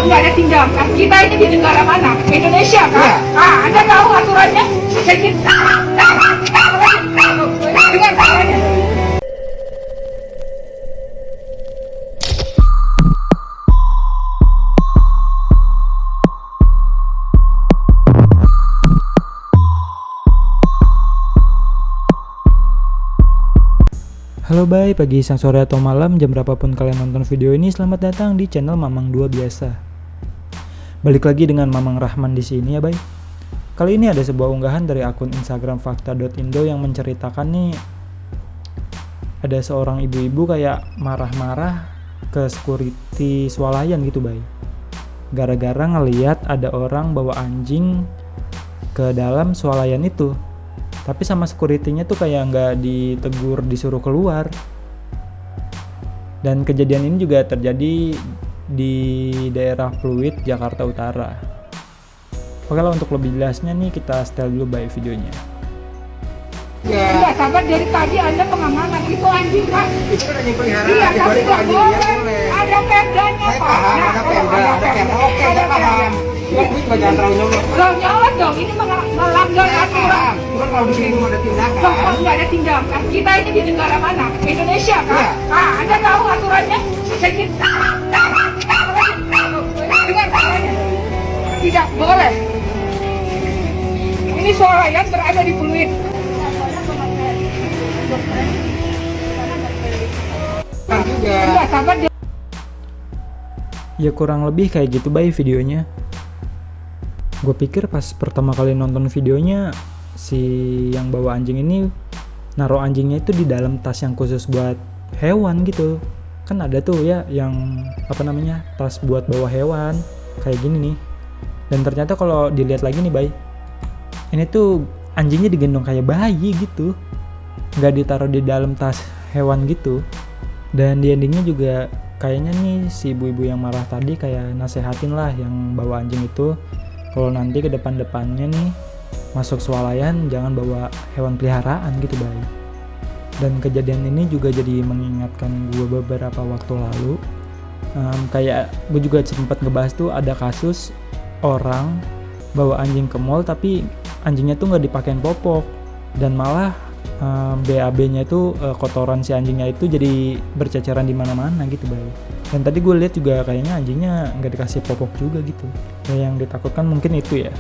nggak ada tindakan. Kita ini di negara mana? Indonesia kan? Anda tahu aturannya? Dengar caranya. Halo bye, pagi, siang, sore, atau malam, jam berapapun kalian nonton video ini, selamat datang di channel Mamang 2 Biasa. Balik lagi dengan Mamang Rahman di sini ya bye. Kali ini ada sebuah unggahan dari akun Instagram fakta.indo yang menceritakan nih ada seorang ibu-ibu kayak marah-marah ke security swalayan gitu bye. Gara-gara ngeliat ada orang bawa anjing ke dalam swalayan itu. Tapi sama security-nya tuh kayak nggak ditegur, disuruh keluar. Dan kejadian ini juga terjadi di daerah Pluit, Jakarta Utara. Oke lah, untuk lebih jelasnya nih kita setel dulu by videonya. Enggak sabar, dari tadi Anda pengamanan itu anjing Pak. Itu kan anjing peliharaan. Iya, tapi nggak boleh. boleh. Ada perdanya Saya Pak. paham, Nah, ada kalau perda, ada perda. Oke, ada saya paham. perda. Tapi jangan terlalu nyolot. Loh, nyolot dong, ini melanggar Saya aturan. paham. Cuma kalau di sini belum ada tindakan. Kok nggak ada tindakan? Kita ini di negara mana? Indonesia kan? Iya. Anda tahu aturannya? Dengar caranya. Tidak boleh. Ini swalayan berada di Pluit. Kan juga. Enggak sabar. Ya kurang lebih kayak gitu by videonya. Gue pikir pas pertama kali nonton videonya, si yang bawa anjing ini naruh anjingnya itu di dalam tas yang khusus buat hewan gitu. Kan ada tuh ya yang tas buat bawa hewan kayak gini nih. Dan ternyata kalau dilihat lagi nih bay, ini tuh anjingnya digendong kayak bayi gitu, nggak ditaruh di dalam tas hewan gitu. Dan di endingnya juga kayaknya nih si ibu-ibu yang marah tadi kayak nasehatin lah yang bawa anjing itu, kalau nanti ke depan-depannya nih masuk swalayan jangan bawa hewan peliharaan gitu bay. Dan kejadian ini juga jadi mengingatkan gue beberapa waktu lalu, kayak gue juga sempat ngebahas tuh ada kasus orang bawa anjing ke mall tapi anjingnya tuh nggak dipakein popok, dan malah BAB-nya itu kotoran si anjingnya itu jadi berceceran di mana-mana gitu bay. Dan tadi gue lihat juga kayaknya anjingnya nggak dikasih popok juga gitu. Ya, yang ditakutkan mungkin itu ya,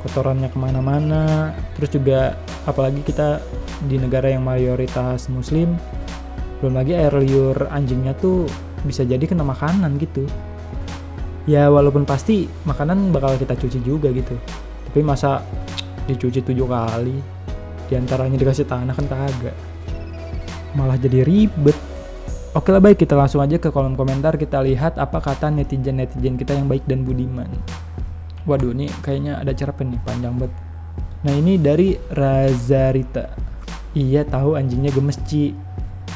kotorannya kemana-mana. Terus juga apalagi kita di negara yang mayoritas muslim, belum lagi air liur anjingnya tuh bisa jadi kena makanan gitu. Ya walaupun pasti makanan bakal kita cuci juga gitu, tapi masa dicuci 7 kali, diantaranya dikasih tanah kan kagak, malah jadi ribet. Oke lah baik, kita langsung aja ke kolom komentar, kita lihat apa kata netizen kita yang baik dan budiman. Waduh, ini kayaknya ada cerpen nih, panjang banget. Nah ini dari Razarita. Iya tahu anjingnya gemes Ci,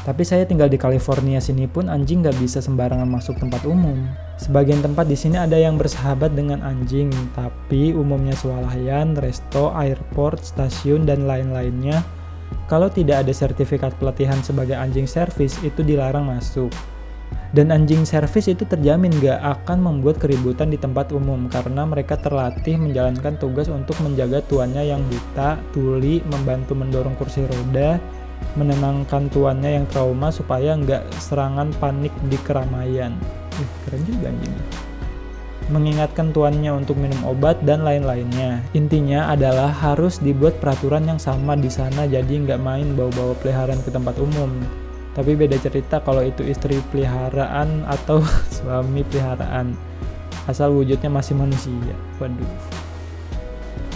tapi saya tinggal di California sini pun anjing gak bisa sembarangan masuk tempat umum. Sebagian tempat di sini ada yang bersahabat dengan anjing, tapi umumnya swalayan, resto, airport, stasiun, dan lain-lainnya. Kalau tidak ada sertifikat pelatihan sebagai anjing servis, itu dilarang masuk. Dan anjing servis itu terjamin gak akan membuat keributan di tempat umum, karena mereka terlatih menjalankan tugas untuk menjaga tuannya yang buta, tuli, membantu mendorong kursi roda, menenangkan tuannya yang trauma supaya nggak serangan panik di keramaian. Keren juga anjingnya. Mengingatkan tuannya untuk minum obat dan lain-lainnya. Intinya adalah harus dibuat peraturan yang sama di sana, jadi nggak main bawa-bawa peliharaan ke tempat umum. Tapi beda cerita kalau itu istri peliharaan atau suami peliharaan, asal wujudnya masih manusia. Waduh.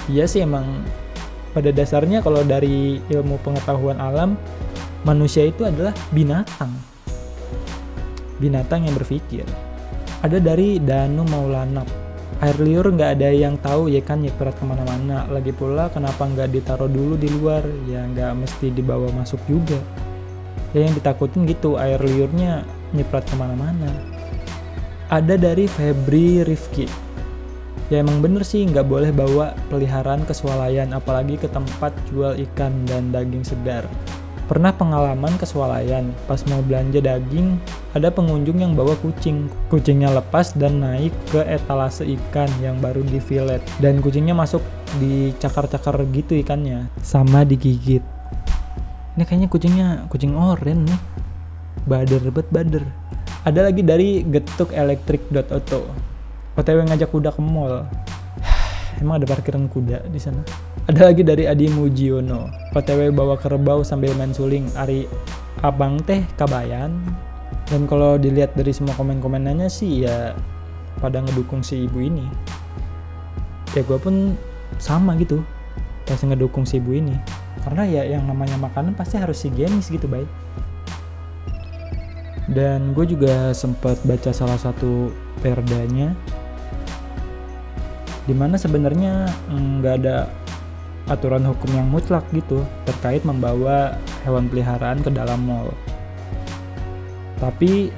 Iya sih, emang pada dasarnya kalau dari ilmu pengetahuan alam, manusia itu adalah binatang yang berpikir. Ada dari Danu Maulana, air liur nggak ada yang tahu ya kan, nyiprat kemana-mana. Lagi pula kenapa nggak ditaruh dulu di luar, ya nggak mesti dibawa masuk juga. Ya yang ditakutin gitu, air liurnya nyiprat kemana-mana. Ada dari Febri Rifki, ya emang bener sih nggak boleh bawa peliharaan ke swalayan, apalagi ke tempat jual ikan dan daging segar. Pernah pengalaman kesualayan, pas mau belanja daging, ada pengunjung yang bawa kucing. Kucingnya lepas dan naik ke etalase ikan yang baru di fillet. Dan kucingnya masuk di cakar-cakar gitu ikannya, sama digigit. Ini kayaknya kucing oren nih. Bader. Ada lagi dari getukelektrik.auto. OTW ngajak kuda ke mall. Emang ada parkiran kuda di sana? Ada lagi dari Adi Mujiono. OTW bawa kerbau sambil main suling. Ari abang teh kabayan. Dan kalau dilihat dari semua komen-komenannya sih ya pada ngedukung si ibu ini. Ya gue pun sama gitu, pasti ngedukung si ibu ini. Karena ya yang namanya makanan pasti harus higienis gitu, baik. Dan gue juga sempat baca salah satu perdanya, dimana sebenarnya nggak ada aturan hukum yang mutlak gitu terkait membawa hewan peliharaan ke dalam mall. Tapi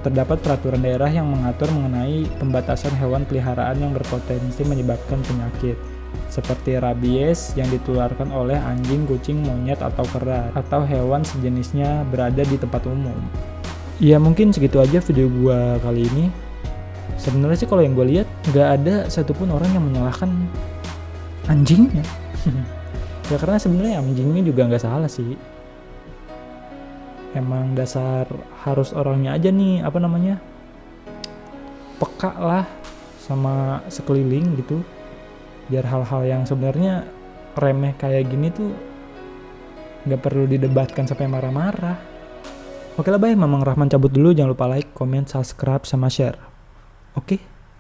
terdapat peraturan daerah yang mengatur mengenai pembatasan hewan peliharaan yang berpotensi menyebabkan penyakit seperti rabies yang ditularkan oleh anjing, kucing, monyet, atau kera atau hewan sejenisnya berada di tempat umum. Ya mungkin segitu aja video gua kali ini. Sebenarnya sih kalau yang gue lihat nggak ada satupun orang yang menyalahkan anjingnya. Ya karena sebenarnya anjingnya juga nggak salah sih. Emang dasar harus orangnya aja nih peka lah sama sekeliling gitu. Biar hal-hal yang sebenarnya remeh kayak gini tuh nggak perlu didebatkan sampai marah-marah. Oke lah, bye. Mamang Rahman cabut dulu. Jangan lupa like, comment, subscribe, sama share. Oke.